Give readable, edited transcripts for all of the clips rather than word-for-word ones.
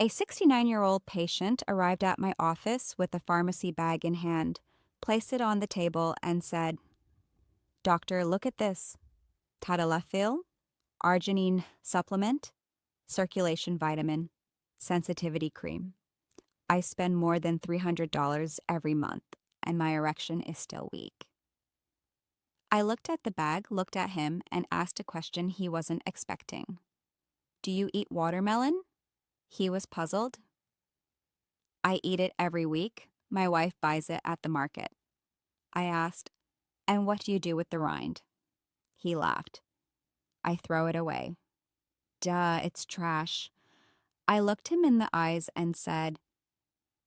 A 69-year-old patient arrived at my office with a pharmacy bag in hand, placed it on the table, and said, "Doctor, look at this. Tadalafil, arginine supplement, circulation vitamin, sensitivity cream. I spend more than $300 every month, and my erection is still weak." I looked at the bag, looked at him, and asked a question he wasn't expecting. "Do you eat watermelon?" He was puzzled. "I eat it every week. My wife buys it at the market." I asked, "And what do you do with the rind?" He laughed. "I throw it away." "Duh, it's trash." I looked him in the eyes and said,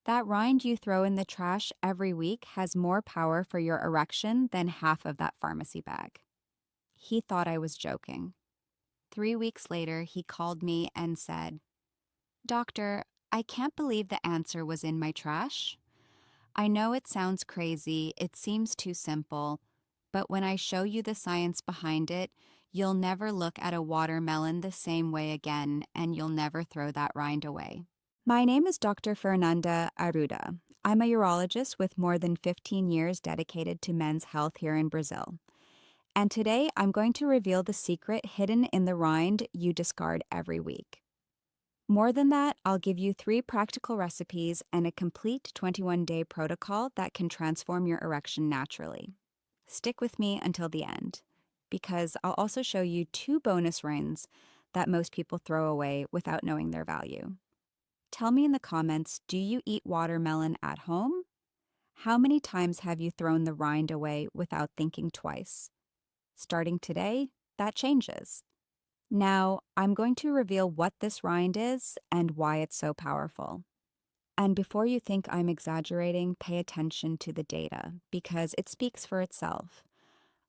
"That rind you throw in the trash every week has more power for your erection than half of that pharmacy bag." He thought I was joking. 3 weeks later, he called me and said, "Doctor, I can't believe the answer was in my trash. I know it sounds crazy, it seems too simple, but when I show you the science behind it, you'll never look at a watermelon the same way again, and you'll never throw that rind away." My name is Dr. Fernanda Arruda. I'm a urologist with more than 15 years dedicated to men's health here in Brazil. And today I'm going to reveal the secret hidden in the rind you discard every week. More than that, I'll give you 3 practical recipes and a complete 21-day protocol that can transform your erection naturally. Stick with me until the end, because I'll also show you 2 bonus rinds that most people throw away without knowing their value. Tell me in the comments, do you eat watermelon at home? How many times have you thrown the rind away without thinking twice? Starting today, that changes. Now, I'm going to reveal what this rind is and why it's so powerful. And before you think I'm exaggerating, pay attention to the data, because it speaks for itself.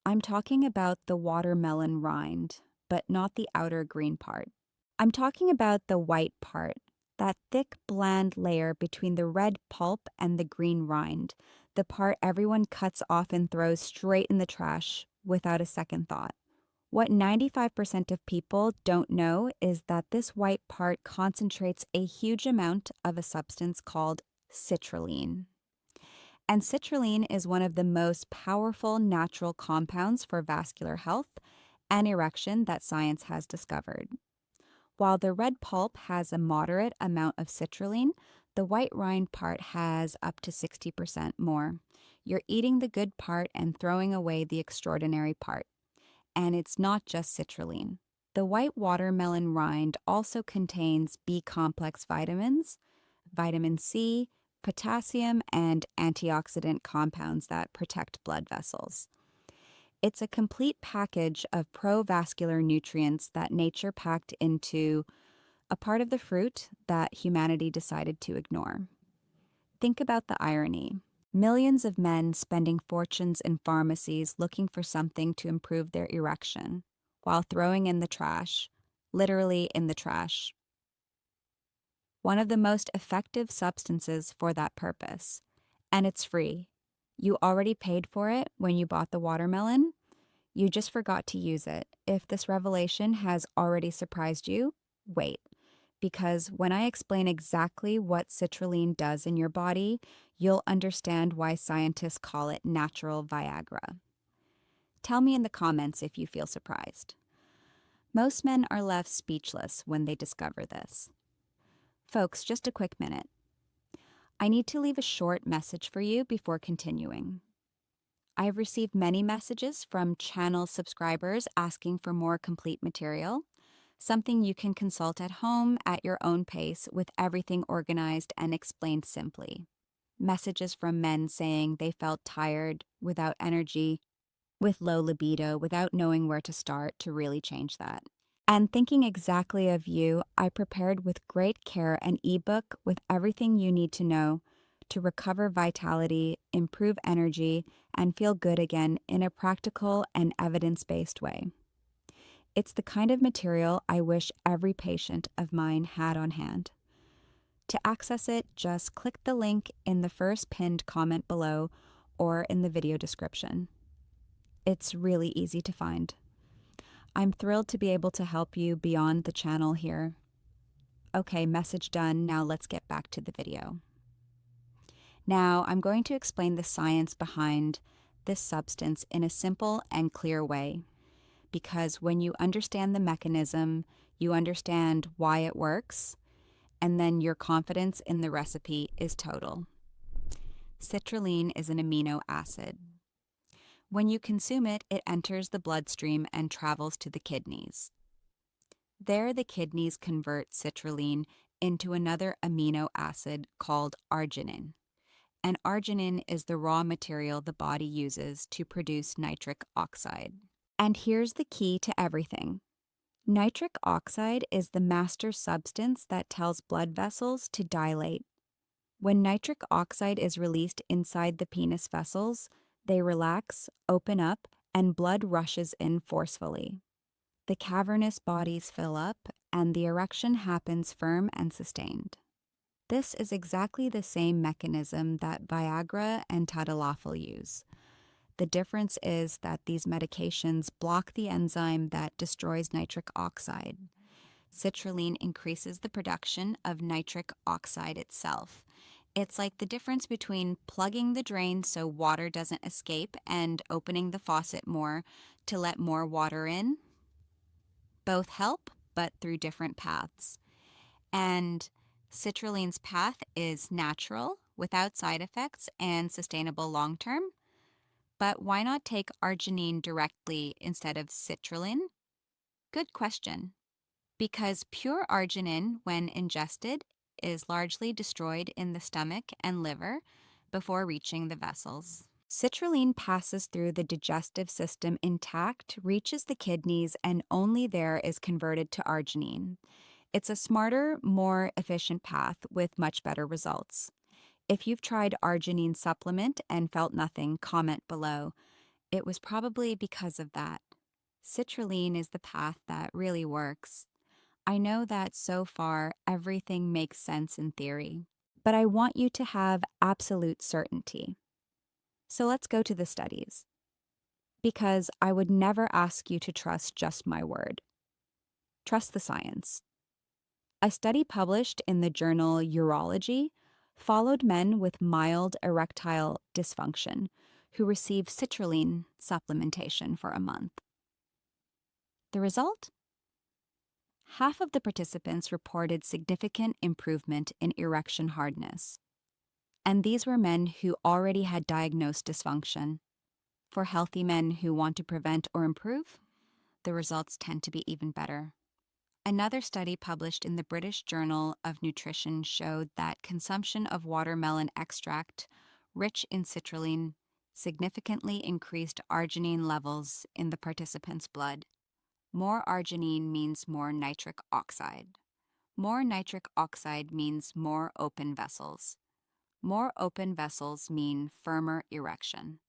I'm talking about the watermelon rind, but not the outer green part. I'm talking about the white part, that thick, bland layer between the red pulp and the green rind, the part everyone cuts off and throws straight in the trash without a second thought. What 95% of people don't know is that this white part concentrates a huge amount of a substance called citrulline. And citrulline is one of the most powerful natural compounds for vascular health and erection that science has discovered. While the red pulp has a moderate amount of citrulline, the white rind part has up to 60% more. You're eating the good part and throwing away the extraordinary part. And it's not just citrulline. The white watermelon rind also contains B-complex vitamins, vitamin C, potassium, and antioxidant compounds that protect blood vessels. It's a complete package of pro-vascular nutrients that nature packed into a part of the fruit that humanity decided to ignore. Think about the irony. Millions of men spending fortunes in pharmacies looking for something to improve their erection, while throwing in the trash, literally in the trash, one of the most effective substances for that purpose. And it's free. You already paid for it when you bought the watermelon. You just forgot to use it. If this revelation has already surprised you, wait. Because when I explain exactly what citrulline does in your body, you'll understand why scientists call it natural Viagra. Tell me in the comments if you feel surprised. Most men are left speechless when they discover this. Folks, just a quick minute. I need to leave a short message for you before continuing. I have received many messages from channel subscribers asking for more complete material, something you can consult at home at your own pace with everything organized and explained simply. Messages from men saying they felt tired, without energy, with low libido, without knowing where to start to really change that. And thinking exactly of you, I prepared with great care an ebook with everything you need to know to recover vitality, improve energy, and feel good again in a practical and evidence-based way. It's the kind of material I wish every patient of mine had on hand. To access it, just click the link in the first pinned comment below or in the video description. It's really easy to find. I'm thrilled to be able to help you beyond the channel here. Okay, message done. Now let's get back to the video. Now I'm going to explain the science behind this substance in a simple and clear way, because when you understand the mechanism, you understand why it works, and then your confidence in the recipe is total. Citrulline is an amino acid. When you consume it, it enters the bloodstream and travels to the kidneys. There, the kidneys convert citrulline into another amino acid called arginine. And arginine is the raw material the body uses to produce nitric oxide. And here's the key to everything. Nitric oxide is the master substance that tells blood vessels to dilate. When nitric oxide is released inside the penis vessels, they relax, open up, and blood rushes in forcefully. The cavernous bodies fill up, and the erection happens firm and sustained. This is exactly the same mechanism that Viagra and tadalafil use. The difference is that these medications block the enzyme that destroys nitric oxide. Citrulline increases the production of nitric oxide itself. It's like the difference between plugging the drain so water doesn't escape and opening the faucet more to let more water in. Both help, but through different paths. And citrulline's path is natural, without side effects, and sustainable long term. But why not take arginine directly instead of citrulline? Good question. Because pure arginine, when ingested, is largely destroyed in the stomach and liver before reaching the vessels. Citrulline passes through the digestive system intact, reaches the kidneys, and only there is converted to arginine. It's a smarter, more efficient path with much better results. If you've tried arginine supplement and felt nothing, comment below. It was probably because of that. Citrulline is the path that really works. I know that so far everything makes sense in theory, but I want you to have absolute certainty. So let's go to the studies, because I would never ask you to trust just my word. Trust the science. A study published in the journal Urology followed men with mild erectile dysfunction who received citrulline supplementation for a month. The result? Half of the participants reported significant improvement in erection hardness. And these were men who already had diagnosed dysfunction. For healthy men who want to prevent or improve, the results tend to be even better. Another study published in the British Journal of Nutrition showed that consumption of watermelon extract, rich in citrulline, significantly increased arginine levels in the participants' blood. More arginine means more nitric oxide. More nitric oxide means more open vessels. More open vessels mean firmer erection.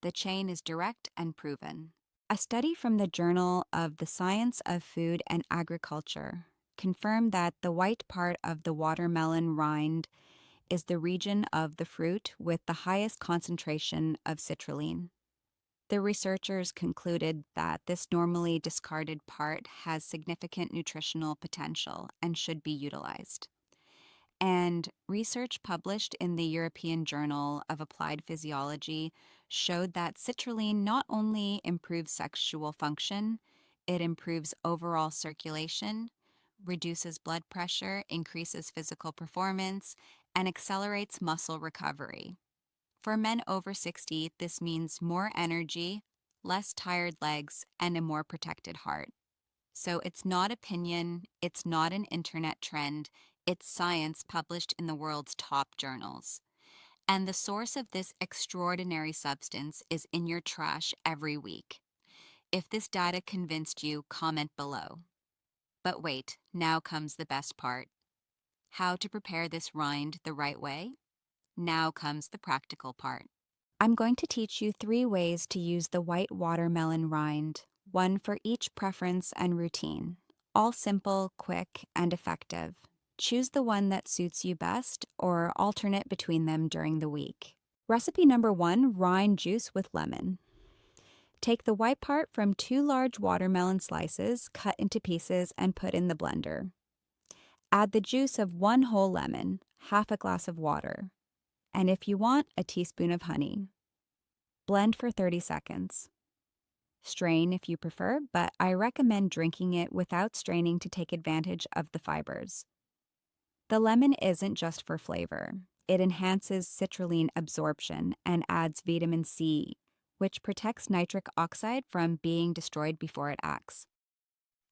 The chain is direct and proven. A study from the Journal of the Science of Food and Agriculture confirmed that the white part of the watermelon rind is the region of the fruit with the highest concentration of citrulline. The researchers concluded that this normally discarded part has significant nutritional potential and should be utilized. And research published in the European Journal of Applied Physiology showed that citrulline not only improves sexual function, it improves overall circulation, reduces blood pressure, increases physical performance, and accelerates muscle recovery. For men over 60, this means more energy, less tired legs, and a more protected heart. So it's not opinion, it's not an internet trend, it's science published in the world's top journals. And the source of this extraordinary substance is in your trash every week. If this data convinced you, comment below. But wait, now comes the best part. How to prepare this rind the right way? Now comes the practical part. I'm going to teach you 3 ways to use the white watermelon rind, one for each preference and routine. All simple, quick, and effective. Choose the one that suits you best or alternate between them during the week. Recipe number 1, rind juice with lemon. Take the white part from 2 large watermelon slices, cut into pieces, and put in the blender. Add the juice of 1 whole lemon, half a glass of water, and if you want, a teaspoon of honey. Blend for 30 seconds. Strain if you prefer, but I recommend drinking it without straining to take advantage of the fibers. The lemon isn't just for flavor. It enhances citrulline absorption and adds vitamin C, which protects nitric oxide from being destroyed before it acts.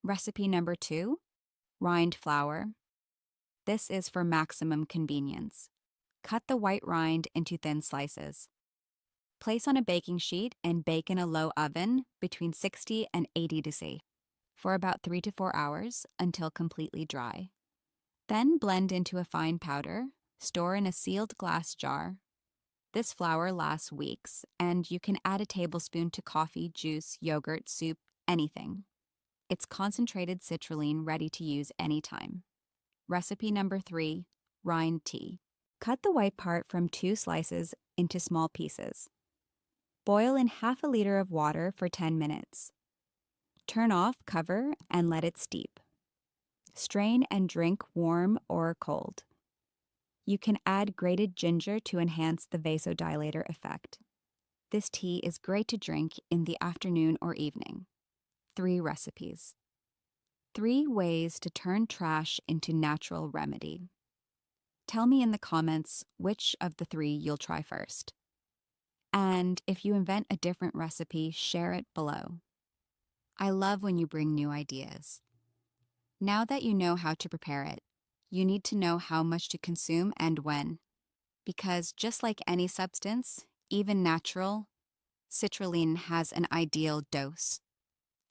Recipe number 2, rind flour. This is for maximum convenience. Cut the white rind into thin slices. Place on a baking sheet and bake in a low oven between 60 and 80 degrees for about 3 to 4 hours until completely dry. Then blend into a fine powder, store in a sealed glass jar. This flour lasts weeks, and you can add a tablespoon to coffee, juice, yogurt, soup, anything. It's concentrated citrulline ready to use anytime. Recipe number 3, rind tea. Cut the white part from 2 slices into small pieces. Boil in half a liter of water for 10 minutes. Turn off, cover, and let it steep. Strain and drink warm or cold. You can add grated ginger to enhance the vasodilator effect. This tea is great to drink in the afternoon or evening. 3 recipes. 3 ways to turn trash into natural remedy. Tell me in the comments which of the 3 you'll try first. And if you invent a different recipe, share it below. I love when you bring new ideas. Now that you know how to prepare it, you need to know how much to consume and when. Because just like any substance, even natural, citrulline has an ideal dose.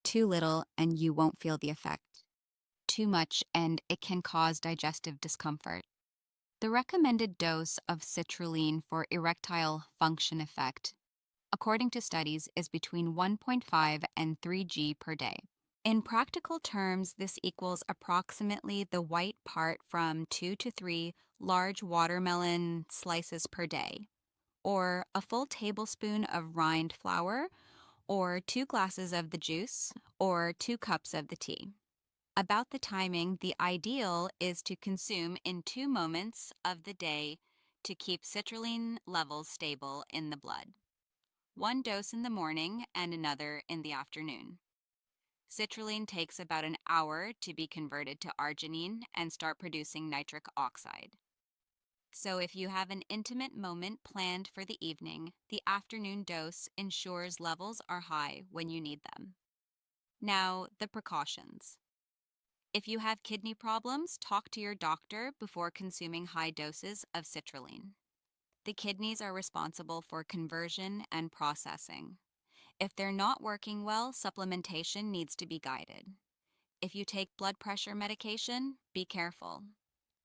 Too little and you won't feel the effect. Too much and it can cause digestive discomfort. The recommended dose of citrulline for erectile function effect, according to studies, is between 1.5 and 3 g per day. In practical terms, this equals approximately the white part from 2 to 3 large watermelon slices per day, or a full tablespoon of rind flour, or 2 glasses of the juice, or 2 cups of the tea. About the timing, the ideal is to consume in 2 moments of the day to keep citrulline levels stable in the blood. 1 dose in the morning and another in the afternoon. Citrulline takes about an hour to be converted to arginine and start producing nitric oxide. So if you have an intimate moment planned for the evening, the afternoon dose ensures levels are high when you need them. Now, the precautions. If you have kidney problems, talk to your doctor before consuming high doses of citrulline. The kidneys are responsible for conversion and processing. If they're not working well, supplementation needs to be guided. If you take blood pressure medication, be careful.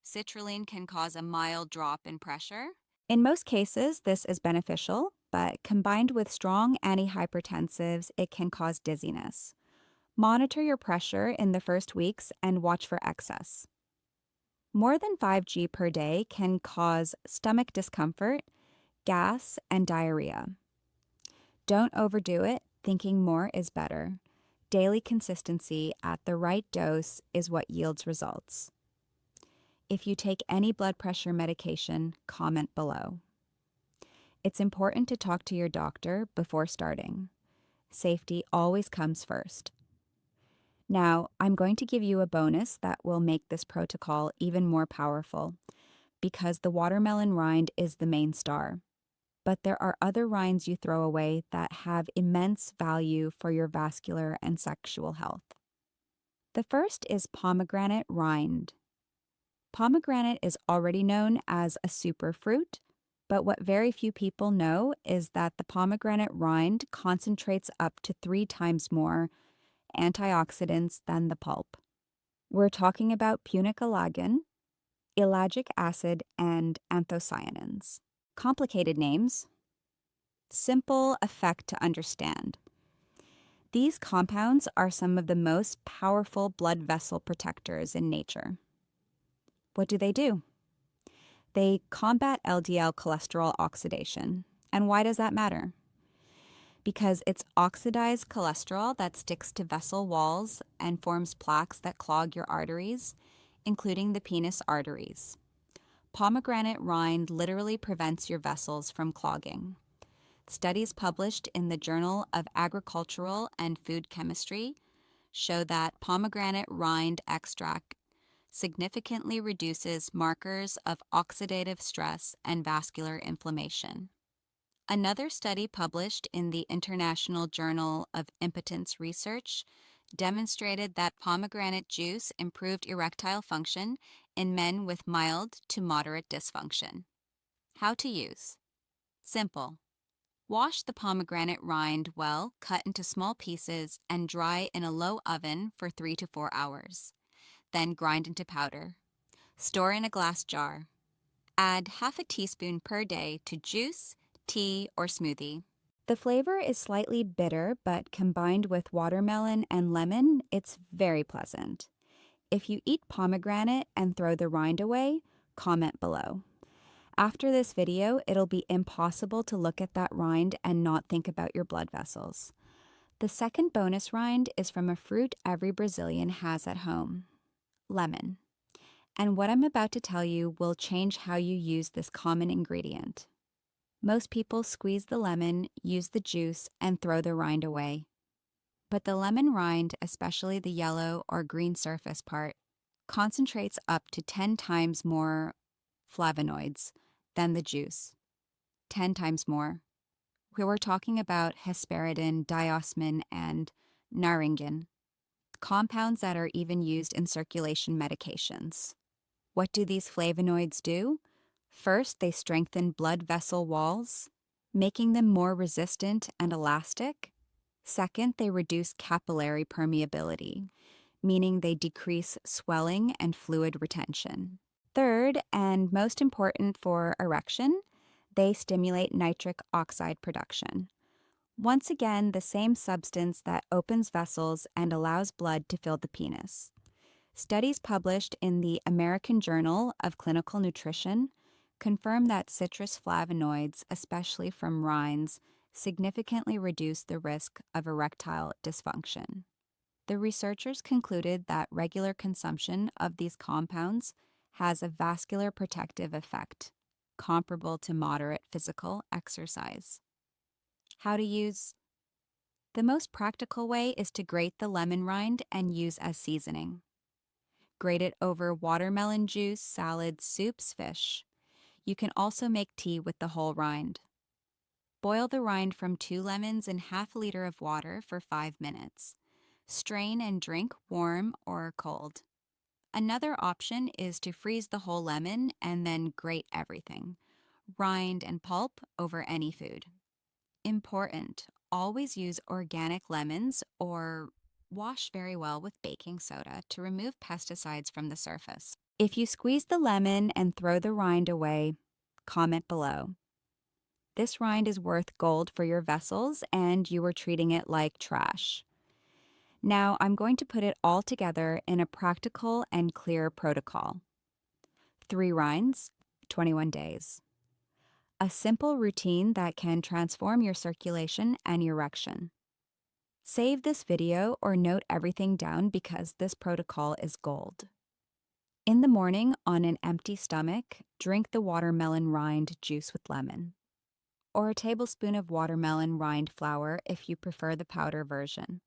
Citrulline can cause a mild drop in pressure. In most cases, this is beneficial, but combined with strong antihypertensives, it can cause dizziness. Monitor your pressure in the first weeks and watch for excess. More than 5 g per day can cause stomach discomfort, gas, and diarrhea. Don't overdo it, thinking more is better. Daily consistency at the right dose is what yields results. If you take any blood pressure medication, comment below. It's important to talk to your doctor before starting. Safety always comes first. Now, I'm going to give you a bonus that will make this protocol even more powerful, because the watermelon rind is the main star. But there are other rinds you throw away that have immense value for your vascular and sexual health. The first is pomegranate rind. Pomegranate is already known as a superfruit, but what very few people know is that the pomegranate rind concentrates up to 3 times more antioxidants than the pulp. We're talking about punicalagin, ellagic acid, and anthocyanins. Complicated names. Simple effect to understand. These compounds are some of the most powerful blood vessel protectors in nature. What do? They combat LDL cholesterol oxidation. And why does that matter? Because it's oxidized cholesterol that sticks to vessel walls and forms plaques that clog your arteries. including the penis arteries. Pomegranate rind literally prevents your vessels from clogging. Studies published in the Journal of Agricultural and Food Chemistry show that pomegranate rind extract significantly reduces markers of oxidative stress and vascular inflammation. Another study published in the International Journal of Impotence Research demonstrated that pomegranate juice improved erectile function in men with mild to moderate dysfunction. How to use? Simple. Wash the pomegranate rind well, cut into small pieces, and dry in a low oven for 3 to 4 hours. Then grind into powder. Store in a glass jar. Add half a teaspoon per day to juice, tea, or smoothie. The flavor is slightly bitter, but combined with watermelon and lemon, it's very pleasant. If you eat pomegranate and throw the rind away, comment below. After this video, it'll be impossible to look at that rind and not think about your blood vessels. The second bonus rind is from a fruit every Brazilian has at home: lemon. And what I'm about to tell you will change how you use this common ingredient. Most people squeeze the lemon, use the juice, and throw the rind away. But the lemon rind, especially the yellow or green surface part, concentrates up to 10 times more flavonoids than the juice. 10 times more. We were talking about hesperidin, diosmin, and naringin, compounds that are even used in circulation medications. What do these flavonoids do? First, they strengthen blood vessel walls, making them more resistant and elastic. Second, they reduce capillary permeability, meaning they decrease swelling and fluid retention. Third, and most important for erection, they stimulate nitric oxide production. Once again, the same substance that opens vessels and allows blood to fill the penis. Studies published in the American Journal of Clinical Nutrition confirm that citrus flavonoids, especially from rinds, significantly reduce the risk of erectile dysfunction. The researchers concluded that regular consumption of these compounds has a vascular protective effect, comparable to moderate physical exercise. How to use? The most practical way is to grate the lemon rind and use as seasoning. Grate it over watermelon juice, salads, soups, fish. You can also make tea with the whole rind. Boil the rind from 2 lemons in half a liter of water for 5 minutes. Strain and drink warm or cold. Another option is to freeze the whole lemon and then grate everything, rind and pulp, over any food. Important: always use organic lemons or wash very well with baking soda to remove pesticides from the surface. If you squeeze the lemon and throw the rind away, comment below. This rind is worth gold for your vessels and you are treating it like trash. Now I'm going to put it all together in a practical and clear protocol. 3 rinds, 21 days. A simple routine that can transform your circulation and erection. Save this video or note everything down because this protocol is gold. In the morning, on an empty stomach, drink the watermelon rind juice with lemon, or a tablespoon of watermelon rind flour if you prefer the powder version.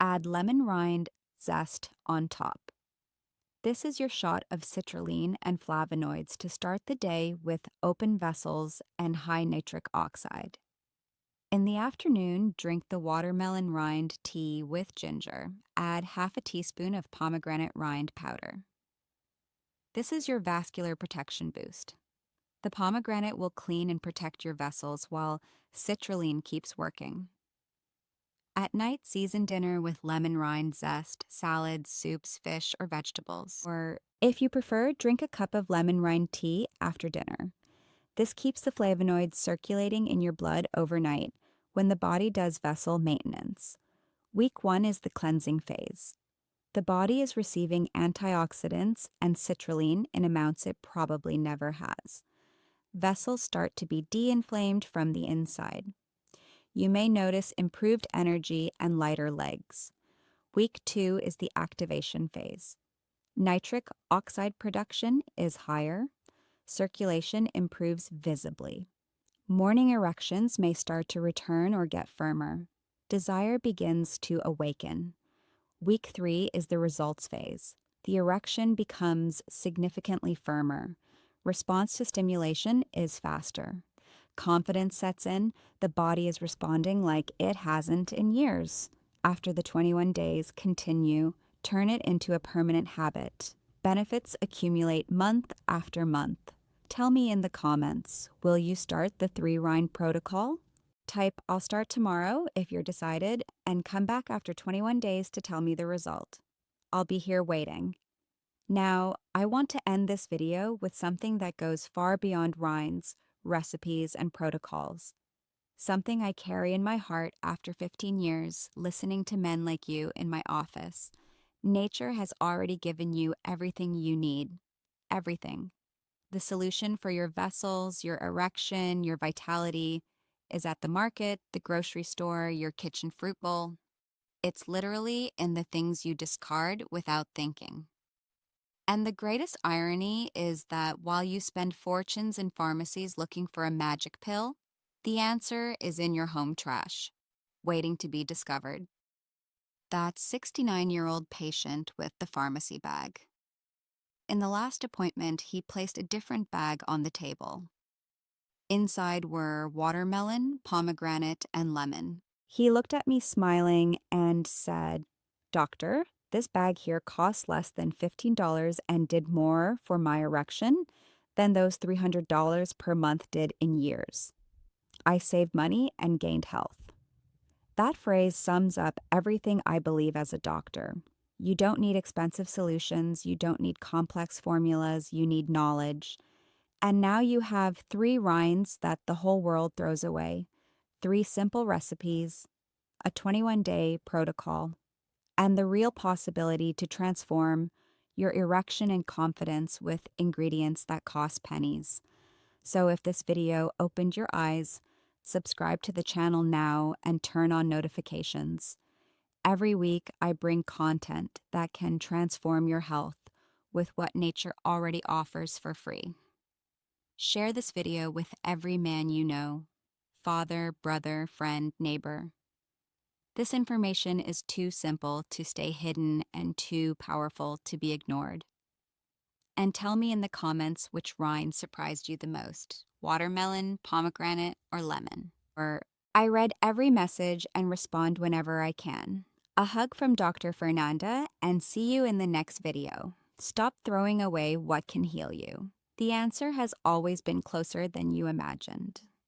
Add lemon rind zest on top. This is your shot of citrulline and flavonoids to start the day with open vessels and high nitric oxide. In the afternoon, drink the watermelon rind tea with ginger. Add half a teaspoon of pomegranate rind powder. This is your vascular protection boost. The pomegranate will clean and protect your vessels while citrulline keeps working. At night, season dinner with lemon rind zest, salads, soups, fish, or vegetables. Or, if you prefer, drink a cup of lemon rind tea after dinner. This keeps the flavonoids circulating in your blood overnight when the body does vessel maintenance. Week 1 is the cleansing phase. The body is receiving antioxidants and citrulline in amounts it probably never has. Vessels start to be de-inflamed from the inside. You may notice improved energy and lighter legs. Week 2 is the activation phase. Nitric oxide production is higher. Circulation improves visibly. Morning erections may start to return or get firmer. Desire begins to awaken. Week 3 is the results phase. The erection becomes significantly firmer. Response to stimulation is faster. Confidence sets in. The body is responding like it hasn't in years. After the 21 days, continue. Turn it into a permanent habit. Benefits accumulate month after month. Tell me in the comments, will you start the 3-rind protocol? Type, I'll start tomorrow if you're decided, and come back after 21 days to tell me the result. I'll be here waiting. Now, I want to end this video with something that goes far beyond rinds, recipes, and protocols. Something I carry in my heart after 15 years listening to men like you in my office. Nature has already given you everything you need. Everything. The solution for your vessels, your erection, your vitality is at the market, the grocery store, your kitchen fruit bowl. It's literally in the things you discard without thinking. And the greatest irony is that while you spend fortunes in pharmacies looking for a magic pill, the answer is in your home trash, waiting to be discovered. That 69-year-old patient with the pharmacy bag. In the last appointment, he placed a different bag on the table. Inside were watermelon, pomegranate, and lemon. He looked at me smiling and said, "Doctor, this bag here costs less than $15 and did more for my erection than those $300 per month did in years. I saved money and gained health." That phrase sums up everything I believe as a doctor. You don't need expensive solutions, you don't need complex formulas, you need knowledge. And now you have 3 rinds that the whole world throws away, 3 simple recipes, a 21-day protocol, and the real possibility to transform your erection and confidence with ingredients that cost pennies. So if this video opened your eyes, subscribe to the channel now and turn on notifications. Every week, I bring content that can transform your health with what nature already offers for free. Share this video with every man you know, father, brother, friend, neighbor. This information is too simple to stay hidden and too powerful to be ignored. And tell me in the comments which rind surprised you the most, watermelon, pomegranate, or lemon. Or I read every message and respond whenever I can. A hug from Dr. Fernanda, and see you in the next video. Stop throwing away what can heal you. The answer has always been closer than you imagined.